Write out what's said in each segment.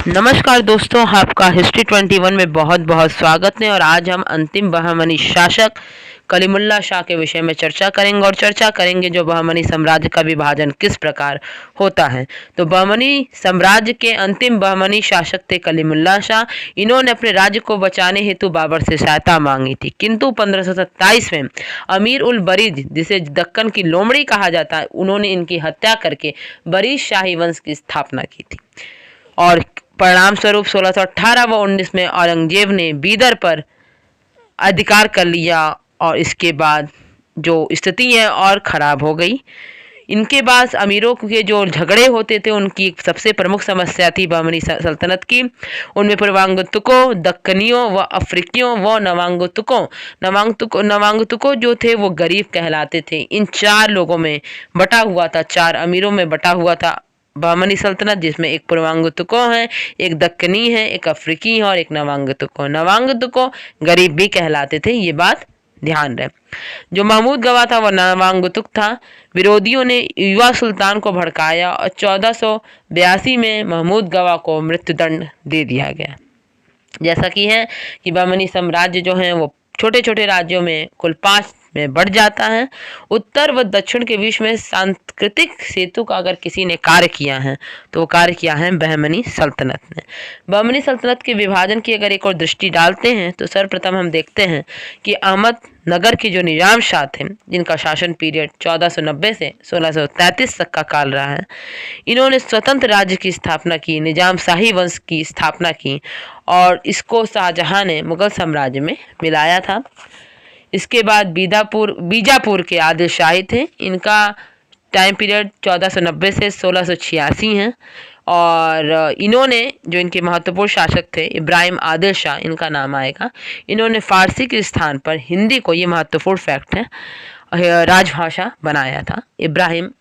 नमस्कार दोस्तों, आपका हिस्ट्री 21 में बहुत बहुत स्वागत है। और आज हम अंतिम बहमनी शासक कलीमुल्ला शाह के विषय में चर्चा करेंगे और चर्चा करेंगे जो बहमनी साम्राज्य का विभाजन किस प्रकार होता है। तो बहमनी साम्राज्य के अंतिम बहमनी शासक थे कलीमुल्ला शाह। इन्होंने अपने राज्य को बचाने हेतु बाबर से सहायता मांगी थी, किंतु 1527 में अमीर उल बरीद, जिसे दक्कन की लोमड़ी कहा जाता है, उन्होंने इनकी हत्या करके बरीद शाही वंश की स्थापना की थी। और परिणाम स्वरूप 1618 व 19 में औरंगजेब ने बीदर पर अधिकार कर लिया और इसके बाद जो स्थिति है और ख़राब हो गई। इनके बाद अमीरों के जो झगड़े होते थे, उनकी सबसे प्रमुख समस्या थी बहमनी सल्तनत की। उनमें पूर्वांगतुकों, दक्कनियों व अफ्रीकियों व नवांगतुकों जो थे वो गरीब कहलाते थे। इन चार लोगों में बटा हुआ था, चार अमीरों में बटा हुआ था बहमनी सल्तनत, जिसमें एक पूर्वांगतुकों है, एक दक्कनी है, एक अफ्रीकी है और एक नवांगतुकों। नवांगतुकों गरीब भी कहलाते थे, ये बात ध्यान रहे। जो महमूद गवा था वह नवांगतुक था। विरोधियों ने युवा सुल्तान को भड़काया और 1482 में महमूद गवा को मृत्युदंड दे दिया गया। जैसा कि है कि बहमनी साम्राज्य जो है वो छोटे छोटे राज्यों में कुल 5 में बढ़ जाता है। उत्तर व दक्षिण के बीच में सांस्कृतिक सेतु का अगर किसी ने कार्य किया है तो वो कार्य किया है बहमनी सल्तनत ने। बहमनी सल्तनत के विभाजन की अगर एक और दृष्टि डालते हैं तो सर्वप्रथम हम देखते हैं कि अहमदनगर के जो निजाम शाह थे, जिनका शासन पीरियड 1490 से 1633 तक का काल रहा है, इन्होंने स्वतंत्र राज्य की स्थापना की, निजाम शाही वंश की स्थापना की और इसको शाहजहां ने मुगल साम्राज्य में मिलाया था। इसके बाद बीजापुर के आदिल शाही थे। इनका टाइम पीरियड 1490 से 1686 है और इन्होंने, जो इनके महत्वपूर्ण शासक थे इब्राहिम आदिल शाह, इनका नाम आएगा, इन्होंने फारसी के स्थान पर हिंदी को, ये महत्वपूर्ण फैक्ट है, राजभाषा बनाया था। इब्राहिम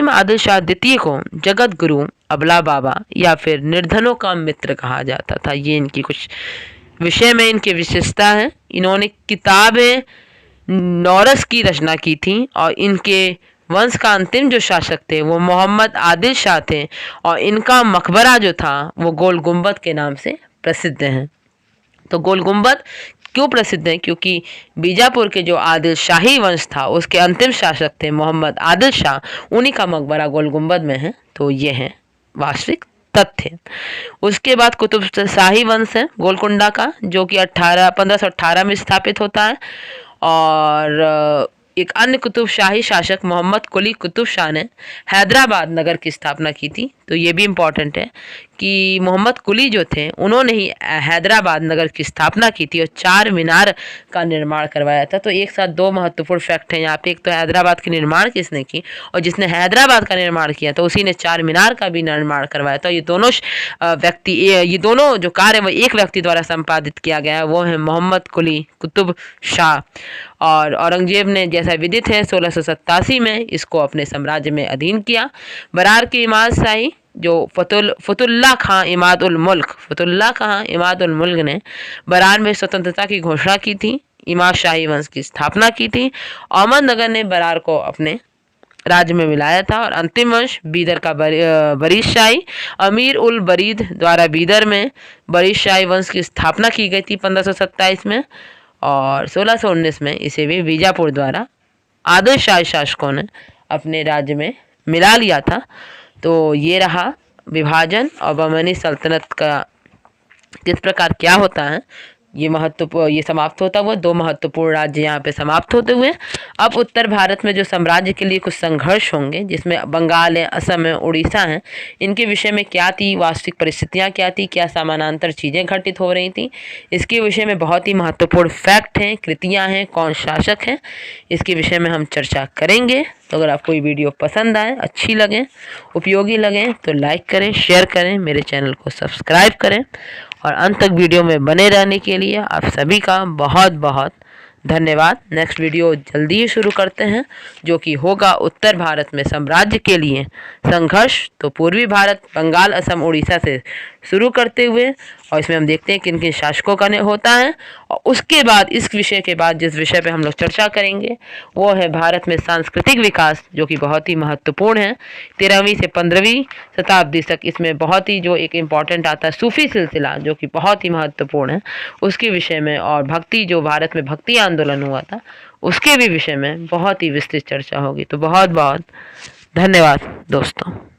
आदिल शाह द्वितीय को जगत गुरु, अबला बाबा या फिर निर्धनों का मित्र कहा जाता था। ये इनकी कुछ विषय में इनकी विशेषता है। इन्होंने किताबें नौरस की रचना की थी और इनके वंश का अंतिम जो शासक थे वो मोहम्मद आदिल शाह थे और इनका मकबरा जो था वो गोल गुंबद के नाम से प्रसिद्ध है। तो गोल गुंबद क्यों प्रसिद्ध है? क्योंकि बीजापुर के जो आदिल शाही वंश था उसके अंतिम शासक थे मोहम्मद आदिल शाह, उन्हीं का मकबरा गोल गुंबद में है। तो ये है वास्तविक तथ्य। उसके बाद कुतुब शाही वंश है गोलकुंडा का, जो कि 1518 में स्थापित होता है। और एक अन्य कुतुब शाही शासक मोहम्मद कुली कुतुब शाह ने हैदराबाद नगर की स्थापना की थी। तो ये भी इम्पॉर्टेंट है कि मोहम्मद कुली जो थे उन्होंने ही हैदराबाद नगर की स्थापना की थी और 4 मीनार का निर्माण करवाया था। तो एक साथ 2 महत्वपूर्ण फैक्ट हैं यहाँ पे। एक तो हैदराबाद के निर्माण किसने की, और जिसने हैदराबाद का निर्माण किया तो उसी ने 4 मीनार का भी निर्माण करवाया था। ये दोनों जो कार्य वो एक व्यक्ति द्वारा संपादित किया गया है, वो है मोहम्मद कुली कुतुब शाह। और औरंगजेब ने, जैसा विदित है, 1687 में इसको अपने साम्राज्य में अधीन किया। बरार की इमाद शाही जो फतुल्ला खां इमाद उल मुल्क ने बरार में स्वतंत्रता की घोषणा की थी, इमाद शाही वंश की स्थापना की थी। अहमदनगर ने बरार को अपने राज्य में मिलाया था। और अंतिम वंश बीदर का बरीद शाही, अमीर उल बरीद द्वारा बीदर में बरीद शाही वंश की स्थापना की गई थी 1527 में और 1619 में इसे भी बीजापुर द्वारा आदिल शाही शासकों ने अपने राज्य में मिला लिया था। तो ये रहा विभाजन और बहमनी सल्तनत का किस प्रकार क्या होता है, ये समाप्त होता हुआ 2 महत्वपूर्ण राज्य यहाँ पे समाप्त होते हुए। अब उत्तर भारत में जो साम्राज्य के लिए कुछ संघर्ष होंगे, जिसमें बंगाल है, असम है, उड़ीसा है, इनके विषय में क्या थी, वास्तविक परिस्थितियाँ क्या थी, क्या समानांतर चीज़ें घटित हो रही थी, इसके विषय में बहुत ही महत्वपूर्ण फैक्ट हैं, कृतियाँ हैं, कौन शासक हैं, इसके विषय में हम चर्चा करेंगे। तो अगर आपको ये वीडियो पसंद आए, अच्छी लगे, उपयोगी लगे तो लाइक करें, शेयर करें, मेरे चैनल को सब्सक्राइब करें और अंत तक वीडियो में बने रहने के लिए आप सभी का बहुत बहुत धन्यवाद। नेक्स्ट वीडियो जल्दी ही शुरू करते हैं, जो कि होगा उत्तर भारत में साम्राज्य के लिए संघर्ष। तो पूर्वी भारत, बंगाल, असम, उड़ीसा से शुरू करते हुए और इसमें हम देखते हैं किन किन शासकों का होता है। और उसके बाद इस विषय के बाद जिस विषय पे हम लोग चर्चा करेंगे वो है भारत में सांस्कृतिक विकास, जो कि बहुत ही महत्वपूर्ण है। 13वीं से 15वीं शताब्दी तक इसमें बहुत ही जो एक इम्पॉर्टेंट आता है सूफी सिलसिला, जो कि बहुत ही महत्वपूर्ण है, उसके विषय में, और भक्ति, जो भारत में भक्ति आंदोलन हुआ था उसके भी विषय में बहुत ही विस्तृत चर्चा होगी। तो बहुत बहुत धन्यवाद दोस्तों।